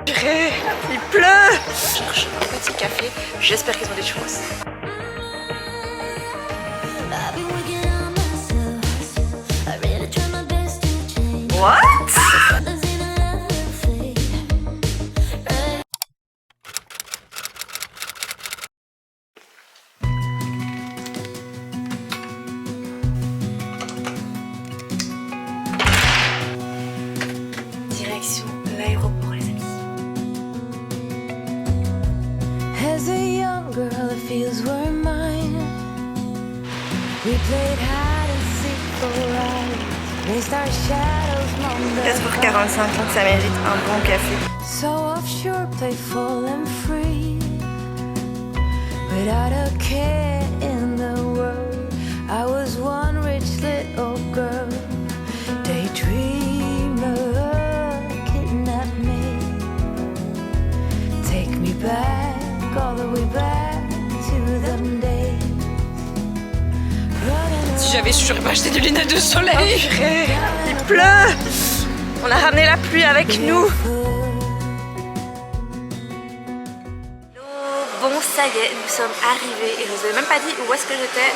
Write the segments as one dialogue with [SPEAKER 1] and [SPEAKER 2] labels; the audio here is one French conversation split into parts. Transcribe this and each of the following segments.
[SPEAKER 1] Il pleut. Je cherche un petit café, j'espère qu'ils ont des churros. What? Direction l'aéroport, les amis.
[SPEAKER 2] As a young girl, the fields were mine. We played hide and seek for hours, raced our shadows among the
[SPEAKER 1] 4h45, donc ça mérite un bon café.
[SPEAKER 2] so offshore, playful and free, without a care in the world. I was one rich little girl, daydreamer, kidnap me, take me back, all the way back to them days.
[SPEAKER 1] Si j'avais su, j'aurais pas acheté des lunettes de soleil. Il pleut. On a ramené la pluie avec nous. Bon, ça y est, nous sommes arrivés et je vous ai même pas dit où est-ce que j'étais.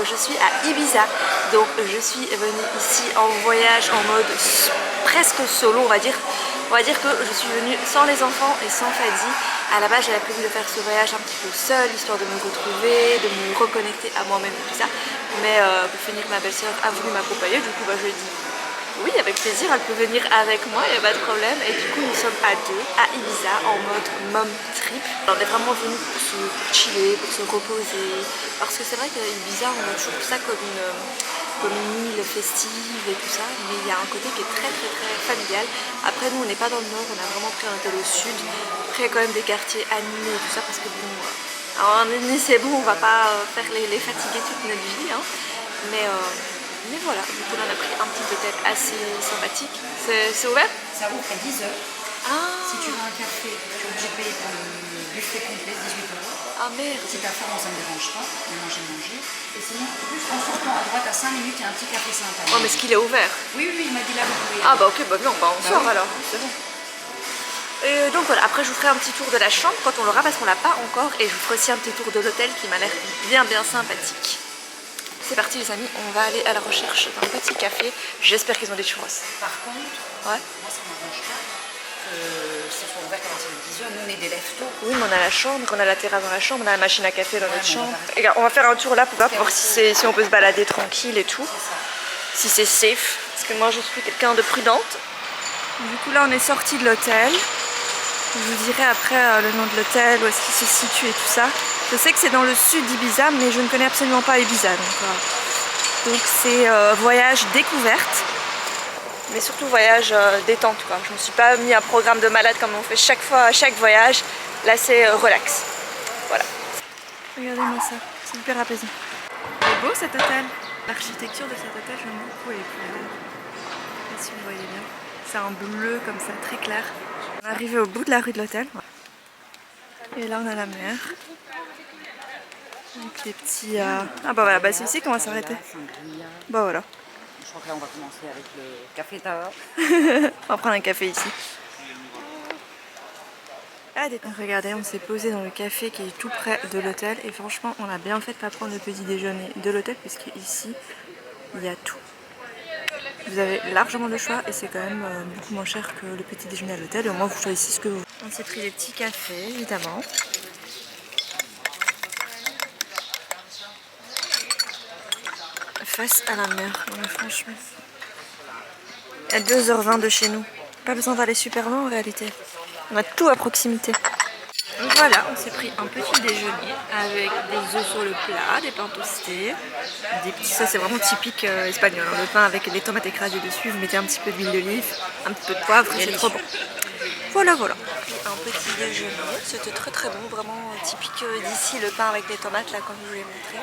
[SPEAKER 1] Je suis à Ibiza, donc je suis venue ici en voyage en mode presque solo, on va dire. On va dire que je suis venue sans les enfants et sans Fadi. À la base, j'avais prévu de faire ce voyage un petit peu seule, histoire de me retrouver, de me reconnecter à moi-même et tout ça. Mais pour finir, ma belle-sœur a voulu m'accompagner, du coup, je lui ai dit oui, avec plaisir, elle peut venir avec moi, il n'y a pas de problème. Et du coup, nous sommes à deux, à Ibiza, en mode mom trip. On est vraiment venus pour se chiller, pour se reposer. Parce que c'est vrai qu'à Ibiza, on a toujours ça comme une île festive et tout ça. Mais il y a un côté qui est très familial. Après, nous, on n'est pas dans le nord, on a vraiment pris un hôtel au sud. Après, il y a quand même des quartiers animés et tout ça, parce que bon, alors, c'est bon, on va pas faire les fatiguer toute notre vie. Hein. Mais voilà, du coup là on a pris un petit hôtel assez sympathique. C'est ouvert?
[SPEAKER 3] Ça ouvre à 10h.
[SPEAKER 1] Ah.
[SPEAKER 3] Si tu veux un café, tu es obligé de payer pour le buffet complet, 18 €.
[SPEAKER 1] Ah merde.
[SPEAKER 3] Si t'as faim, ça ne me dérange pas, manger. Et sinon, juste en sortant à droite à 5 minutes, il y a un petit café sympa.
[SPEAKER 1] Oh mais est-ce qu'il est ouvert?
[SPEAKER 3] Oui, il m'a dit là, vous pouvez.
[SPEAKER 1] Ah bah ok, bah viens, on sort
[SPEAKER 3] oui.
[SPEAKER 1] alors, c'est bon. Et donc voilà, après je vous ferai un petit tour de la chambre quand on l'aura parce qu'on l'a pas encore. Et je vous ferai aussi un petit tour de l'hôtel qui m'a l'air bien sympathique. C'est parti les amis, on va aller à la recherche d'un petit café. J'espère qu'ils ont des churros.
[SPEAKER 3] Par contre,
[SPEAKER 1] Ouais.
[SPEAKER 3] moi ça ne m'arrange pas que ce soit ouvert à partir de 10h. Nous on est des lève tôt.
[SPEAKER 1] Oui mais on a la chambre, on a la terrasse dans la chambre, on a la machine à café dans notre
[SPEAKER 3] mais on
[SPEAKER 1] chambre.
[SPEAKER 3] va
[SPEAKER 1] Et regarde, on va faire un tour là pour voir si on peut se balader tranquille et tout. Si c'est safe. Parce que moi je suis quelqu'un de prudente. Du coup là on est sorti de l'hôtel. Je vous dirai après le nom de l'hôtel, où est-ce qu'il se situe et tout ça. Je sais que c'est dans le sud d'Ibiza, mais je ne connais absolument pas Ibiza. Donc c'est voyage découverte, mais surtout voyage détente. Quoi. Je ne me suis pas mis un programme de malade comme on fait chaque fois à chaque voyage. Là c'est relax. Voilà. Regardez-moi ça, c'est hyper apaisant. C'est beau cet hôtel. L'architecture de cet hôtel, j'aime beaucoup, elle est plus belle. Je sais pas si vous voyez bien. C'est un bleu comme ça, très clair. On est arrivé au bout de la rue de l'hôtel. Et là on a la mer. Avec les petits... Ah bah voilà, bah c'est ici qu'on va s'arrêter. Bah voilà.
[SPEAKER 3] Je crois que là on va commencer avec le café Tower.
[SPEAKER 1] On va prendre un café ici. Regardez, on s'est posé dans le café qui est tout près de l'hôtel. Et franchement, on a bien fait de ne pas prendre le petit déjeuner de l'hôtel, puisque ici, il y a tout. Vous avez largement le choix et c'est quand même beaucoup moins cher que le petit déjeuner à l'hôtel. Et au moins, vous choisissez ce que vous voulez. On s'est pris les petits cafés, évidemment. Face à la mer, ouais, franchement. À 2h20 de chez nous. Pas besoin d'aller super loin en réalité. On a tout à proximité. Donc voilà, on s'est pris un petit déjeuner avec des œufs sur le plat, des pains toastés, des petits, ça c'est vraiment typique espagnol, hein, le pain avec les tomates écrasées dessus, vous mettez un petit peu d'huile d'olive, un petit peu de poivre et c'est trop bon. Voilà. Un petit déjeuner, c'était très bon, vraiment typique d'ici, le pain avec les tomates là comme je vous l'ai montré.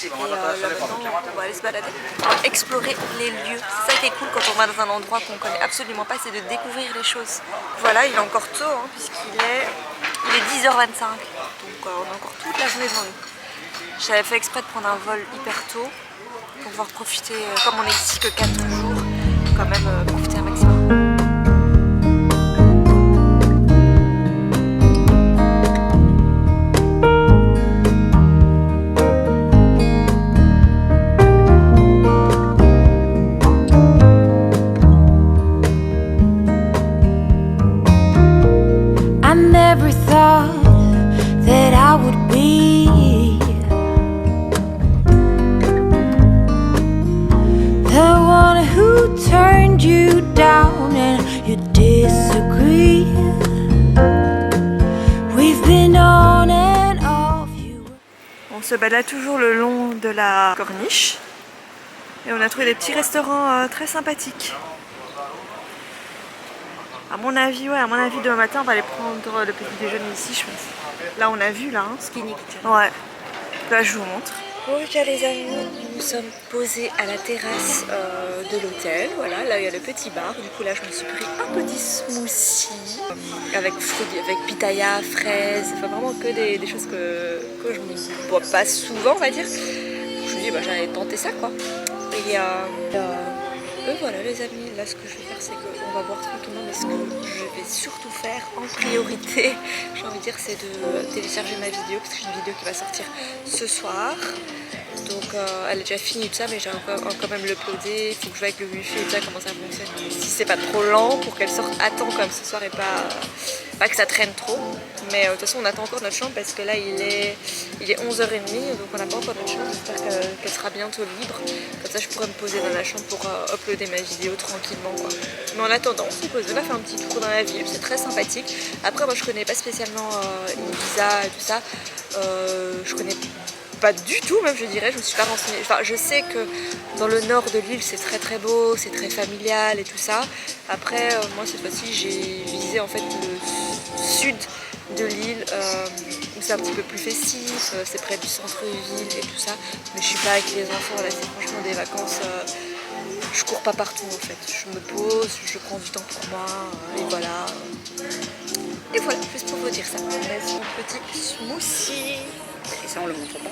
[SPEAKER 1] Et là maintenant on va aller se balader, on va explorer les lieux. C'est ça qui est cool quand on va dans un endroit qu'on connaît absolument pas, c'est de découvrir les choses. Voilà, il est encore tôt hein, puisqu'il est 10h25, donc on a encore toute la journée devant nous. J'avais fait exprès de prendre un vol hyper tôt pour pouvoir profiter, comme on est ici que 4 jours, quand même profiter un maximum. se balade toujours le long de la corniche. Et on a trouvé des petits restaurants très sympathiques. À mon avis, ouais, demain matin, on va aller prendre le petit déjeuner ici, je pense. Là, on a vu, là. Hein.
[SPEAKER 3] Skinny Kitchen.
[SPEAKER 1] Ouais. Là, je vous montre. Bon, les amis, nous nous sommes posés à la terrasse de l'hôtel. Voilà, là, il y a le petit bar. Du coup, là, je me suis pris un petit smoothie avec fruits, avec pitaya, fraises. Enfin, vraiment que des choses que je ne bois pas souvent, on va dire. Je me dis, bah, j'allais tenter ça, quoi. Et voilà les amis, là ce que je vais faire c'est qu'on va voir tranquillement, mais ce que je vais surtout faire en priorité, j'ai envie de dire, c'est de télécharger ma vidéo, parce que j'ai une vidéo qui va sortir ce soir. Donc elle est déjà finie tout ça, mais j'ai quand même l'uploader, il faut que je vois avec le wifi et tout ça comment ça fonctionne. Si c'est pas trop lent pour qu'elle sorte à temps comme ce soir et pas que ça traîne trop. Mais de toute façon on attend encore notre chambre parce que là il est 11h30, donc on n'a pas encore notre chambre, j'espère qu'elle sera bientôt libre. Comme ça je pourrai me poser dans la chambre pour uploader ma vidéo tranquillement quoi. Mais en attendant on se pose, on va faire un petit tour dans la ville, c'est très sympathique. Après moi je connais pas spécialement Ibiza et tout ça, je connais pas du tout même je dirais, je me suis pas renseignée. Enfin je sais que dans le nord de l'île c'est très très beau, c'est très familial et tout ça. Après moi cette fois-ci j'ai visé en fait le sud de l'île où c'est un petit peu plus festif, c'est près du centre-ville et tout ça. Mais je suis pas avec les enfants, là c'est franchement des vacances, je cours pas partout en fait. Je me pose, je prends du temps pour moi et voilà. Et voilà, juste pour vous dire ça. On met son petit smoothie.
[SPEAKER 3] Et ça on le montre pas.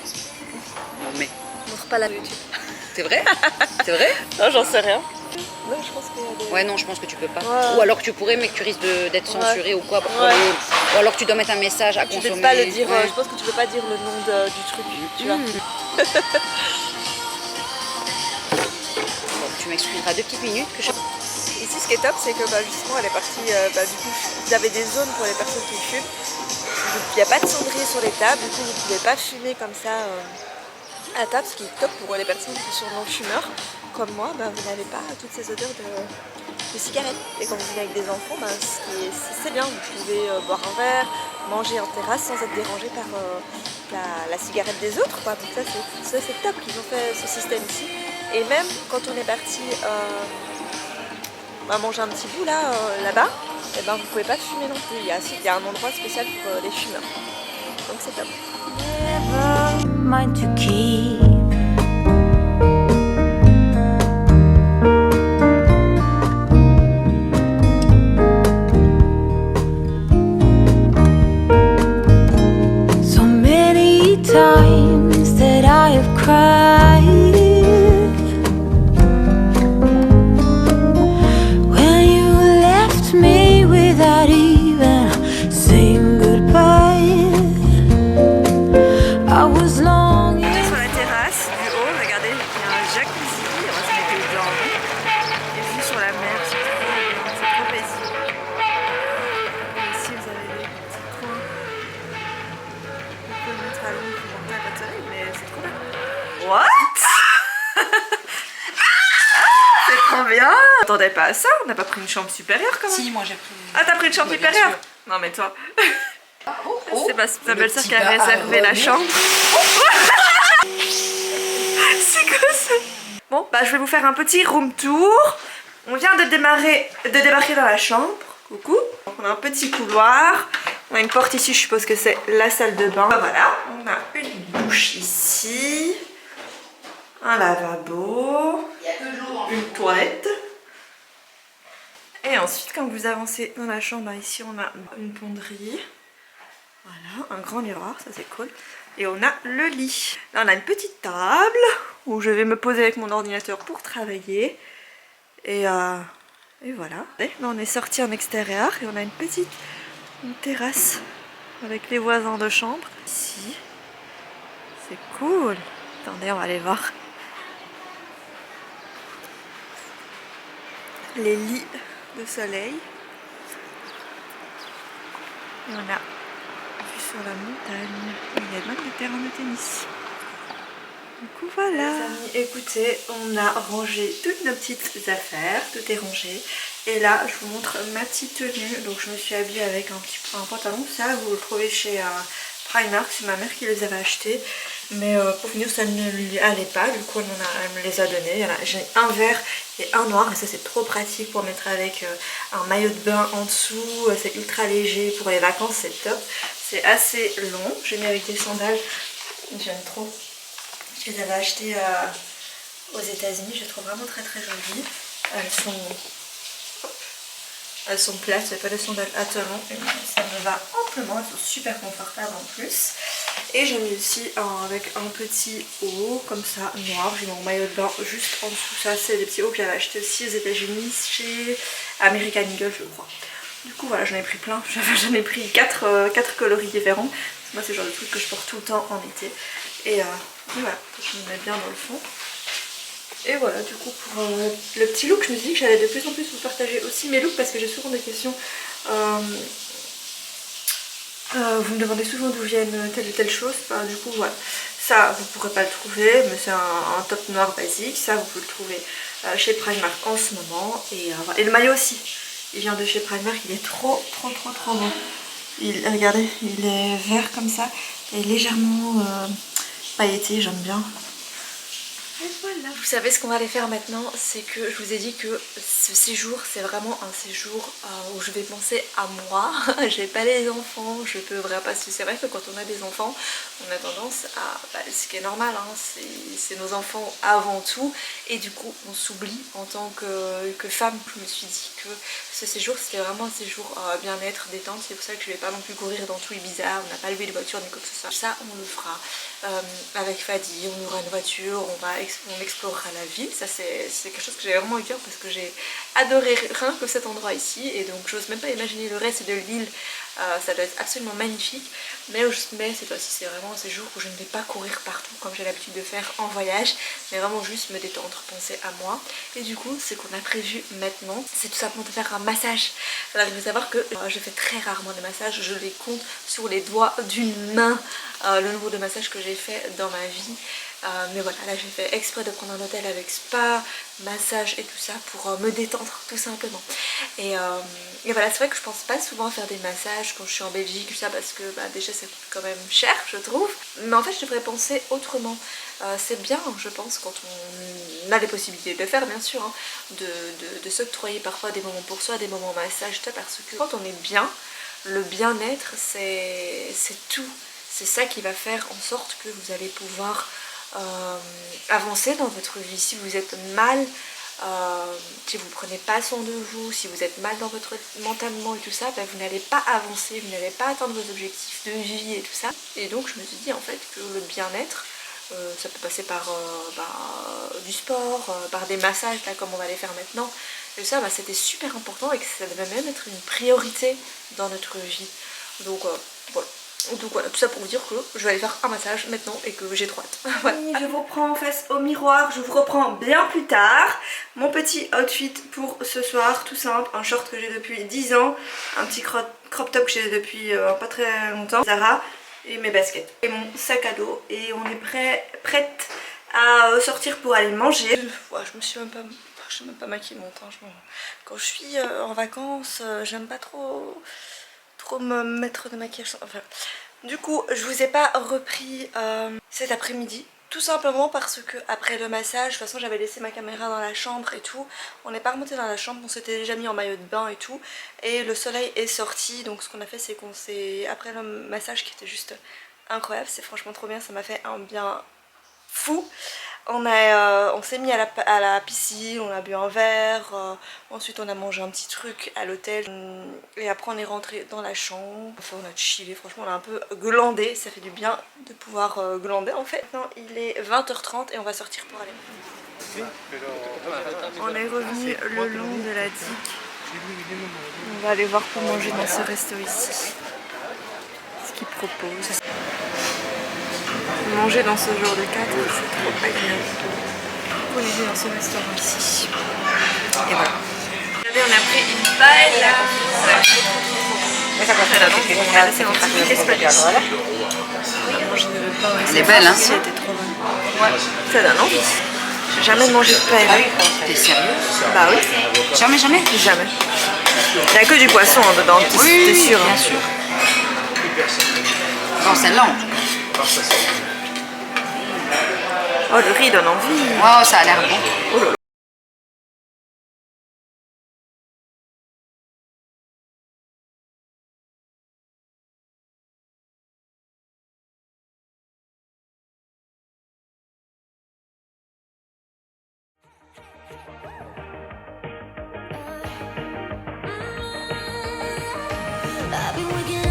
[SPEAKER 3] On met.
[SPEAKER 1] On montre pas la YouTube.
[SPEAKER 3] C'est vrai? C'est vrai?
[SPEAKER 1] Non, j'en sais rien. Non, je pense qu'il y a des...
[SPEAKER 3] Ouais, non, je pense que tu peux pas.
[SPEAKER 1] Ouais.
[SPEAKER 3] Ou alors que tu pourrais, mais que tu risques d'être censuré ou quoi.
[SPEAKER 1] Ouais.
[SPEAKER 3] Ou alors que tu dois mettre un message à
[SPEAKER 1] Tu
[SPEAKER 3] consommer.
[SPEAKER 1] peux pas le dire,
[SPEAKER 3] Ouais.
[SPEAKER 1] je pense que tu peux pas dire le nom du truc, tu vois.
[SPEAKER 3] Bon, tu m'excuseras 2 petites minutes que je...
[SPEAKER 1] Ici, ce qui est top, c'est que justement, elle est partie, du coup, il y avait des zones pour les personnes qui fument. Il n'y a pas de cendrier sur les tables, du coup, vous ne pouvez pas fumer comme ça à table, ce qui est top pour les personnes qui sont non-fumeurs. Comme moi, vous n'avez pas toutes ces odeurs de cigarettes. Et quand vous venez avec des enfants, c'est bien, vous pouvez boire un verre, manger en terrasse sans être dérangé par la cigarette des autres, quoi. Donc ça, c'est top qu'ils ont fait ce système ici. Et même quand on est parti manger un petit bout là-bas, et vous pouvez pas fumer non plus. Il y a un endroit spécial pour les fumeurs. Donc c'est top.
[SPEAKER 2] Never mind to keep. So many times that I have cried when you left me without even saying goodbye. I was longing.
[SPEAKER 1] Sur la terrasse du haut, regardez, il y a un jacuzzi, on va se mettre dedans. Et vue sur la mer, c'est trop paisible. Et ici vous avez des petits coins. Vous pouvez mettre à l'ombre pour monter à pas de soleil, mais c'est trop bien. What? C'est trop bien! On m'attendait pas à ça, on n'a pas pris une chambre supérieure quand même.
[SPEAKER 3] Si, moi j'ai pris...
[SPEAKER 1] Ah, t'as pris une chambre
[SPEAKER 3] Ouais, bien
[SPEAKER 1] supérieure?
[SPEAKER 3] sûr.
[SPEAKER 1] Non mais toi.
[SPEAKER 3] Oh,
[SPEAKER 1] C'est ma belle-sœur
[SPEAKER 3] petit
[SPEAKER 1] qui a
[SPEAKER 3] gars
[SPEAKER 1] réservé
[SPEAKER 3] à
[SPEAKER 1] la
[SPEAKER 3] revenir.
[SPEAKER 1] chambre. C'est quoi ça? Bon, je vais vous faire un petit room tour. On vient de débarquer dans la chambre. Coucou. Donc, on a un petit couloir. On a une porte ici, je suppose que c'est la salle de bain. Voilà, on a une douche ici. Un lavabo. Une toilette. Et ensuite, quand vous avancez dans la chambre, ici on a une ponderie. Voilà, un grand miroir, ça c'est cool. Et on a le lit. Là on a une petite table où je vais me poser avec mon ordinateur pour travailler. Et voilà. Là on est sorti en extérieur et on a une terrasse avec les voisins de chambre. Ici, c'est cool. Attendez, on va aller voir. Les lits de soleil. Et on a vue sur la montagne. Il y a même des terrains de tennis. Du coup voilà. Les amis, écoutez, on a rangé toutes nos petites affaires, tout est rangé. Et là, je vous montre ma petite tenue. Donc je me suis habillée avec un pantalon. Ça, vous le trouvez chez Primark, c'est ma mère qui les avait achetés. mais pour finir ça ne lui allait pas, du coup elle me les a donnés. J'ai un vert et un noir, et ça c'est trop pratique pour mettre avec un maillot de bain en dessous, c'est ultra léger pour les vacances, c'est top. C'est assez long, j'ai mis avec des sandales, j'aime trop. Je les avais achetées aux États-Unis, je les trouve vraiment très très jolies. Elles sont plates, c'est pas des sandales à talons, et ça me va amplement, elles sont super confortables en plus. Et j'en ai aussi avec un petit haut comme ça, noir. J'ai mon maillot de bain juste en dessous. Ça c'est des petits hauts que j'avais acheté aussi aux États-Unis chez American Eagle je crois. Du coup voilà, j'en ai pris plein, j'en ai pris 4 coloris différents. Moi c'est le genre de truc que je porte tout le temps en été. Et voilà, je me mets bien dans le fond. Et voilà, du coup pour le petit look, je me suis dit que j'allais de plus en plus vous partager aussi mes looks parce que j'ai souvent des questions. Vous me demandez souvent d'où viennent telle ou telle chose. Enfin, du coup voilà, ça vous pourrez pas le trouver, mais c'est un top noir basique. Ça vous pouvez le trouver chez Primark en ce moment. Et le maillot aussi, il vient de chez Primark, il est trop beau. Regardez, il est vert comme ça et légèrement pailleté, j'aime bien. Et voilà. Vous savez ce qu'on va aller faire maintenant, c'est que je vous ai dit que ce séjour c'est vraiment un séjour où je vais penser à moi. J'ai pas les enfants, je peux vraiment pas. C'est vrai que quand on a des enfants, on a tendance à, ce qui est normal, hein, c'est nos enfants avant tout, et du coup on s'oublie en tant que femme. Je me suis dit que ce séjour c'était vraiment un séjour bien-être, détente. C'est pour ça que je vais pas non plus courir dans tout Ibiza. On n'a pas loué de voiture ni quoi que ce soit. Ça on le fera avec Fadi, on aura une voiture, on explorera la ville. Ça c'est quelque chose que j'ai vraiment eu cœur parce que j'ai adoré rien que cet endroit ici, et donc j'ose même pas imaginer le reste de l'île. Ça doit être absolument magnifique, mais cette fois-ci c'est vraiment un séjour où je ne vais pas courir partout comme j'ai l'habitude de faire en voyage, mais vraiment juste me détendre, penser à moi. Et du coup ce qu'on a prévu maintenant, c'est tout simplement de faire un massage. Alors il faut savoir que je fais très rarement des massages, je les compte sur les doigts d'une main le nombre de massages que j'ai fait dans ma vie. Mais voilà, là j'ai fait exprès de prendre un hôtel avec spa, massage et tout ça pour me détendre tout simplement. Et voilà, c'est vrai que je pense pas souvent faire des massages quand je suis en Belgique, tout ça, parce que déjà ça coûte quand même cher je trouve. Mais en fait je devrais penser autrement. C'est bien je pense quand on a les possibilités de le faire bien sûr, hein, de s'octroyer parfois des moments pour soi, des moments massage, tout ça, parce que quand on est bien, le bien-être c'est tout. C'est ça qui va faire en sorte que vous allez pouvoir avancer dans votre vie. Si vous êtes mal, si vous prenez pas soin de vous, si vous êtes mal dans votre mentalement et tout ça, vous n'allez pas avancer, vous n'allez pas atteindre vos objectifs de vie et tout ça. Et donc je me suis dit en fait que le bien-être, ça peut passer par du sport, par des massages là comme on va les faire maintenant. Et ça c'était super important et que ça devait même être une priorité dans notre vie. Donc voilà. Donc voilà, tout ça pour vous dire que je vais aller faire un massage maintenant et que j'ai trop hâte. Voilà. Je vous reprends en face au miroir, je vous reprends bien plus tard. Mon petit outfit pour ce soir, tout simple, un short que j'ai depuis 10 ans, un petit crop top que j'ai depuis pas très longtemps, Zara, et mes baskets. Et mon sac à dos, et on est prête à sortir pour aller manger. Je me suis même pas... Je sais même pas maquiller mon teint. Quand je suis en vacances, j'aime pas trop me mettre de maquillage. Enfin, du coup je vous ai pas repris cet après-midi, tout simplement parce que après le massage, de toute façon j'avais laissé ma caméra dans la chambre et tout. On n'est pas remonté dans la chambre, on s'était déjà mis en maillot de bain et tout, et le soleil est sorti. Donc ce qu'on a fait, c'est qu'on s'est, après le massage qui était juste incroyable, c'est franchement trop bien, ça m'a fait un bien fou. On s'est mis à la piscine, on a bu un verre, ensuite on a mangé un petit truc à l'hôtel, et après on est rentré dans la chambre. Enfin on a chillé, franchement on a un peu glandé, ça fait du bien de pouvoir glander en fait. Maintenant il est 20h30 et on va sortir pour aller. On est revenu le long de la digue. On va aller voir pour manger dans ce resto ici. Ce qu'ils proposent. Manger dans ce genre de cadre, c'est trop agréable. Pour aller dans ce restaurant ici. Et voilà. Regardez, on a pris une paella. C'est un petit peu espagnol.
[SPEAKER 3] Elle est belle, hein?
[SPEAKER 1] C'était trop bon. Ouais, ça donne envie. J'ai jamais mangé de paella.
[SPEAKER 3] T'es sérieux?
[SPEAKER 1] Bah oui.
[SPEAKER 3] Jamais?
[SPEAKER 1] Jamais. Il n'y a que du poisson dedans,
[SPEAKER 3] oui,
[SPEAKER 1] t'es sûr.
[SPEAKER 3] Bien sûr. Non, celle-là en tout cas.
[SPEAKER 1] Oh, le riz donne envie.
[SPEAKER 3] Oh, ça a l'air bon.
[SPEAKER 1] Oh là là.
[SPEAKER 2] I've been waking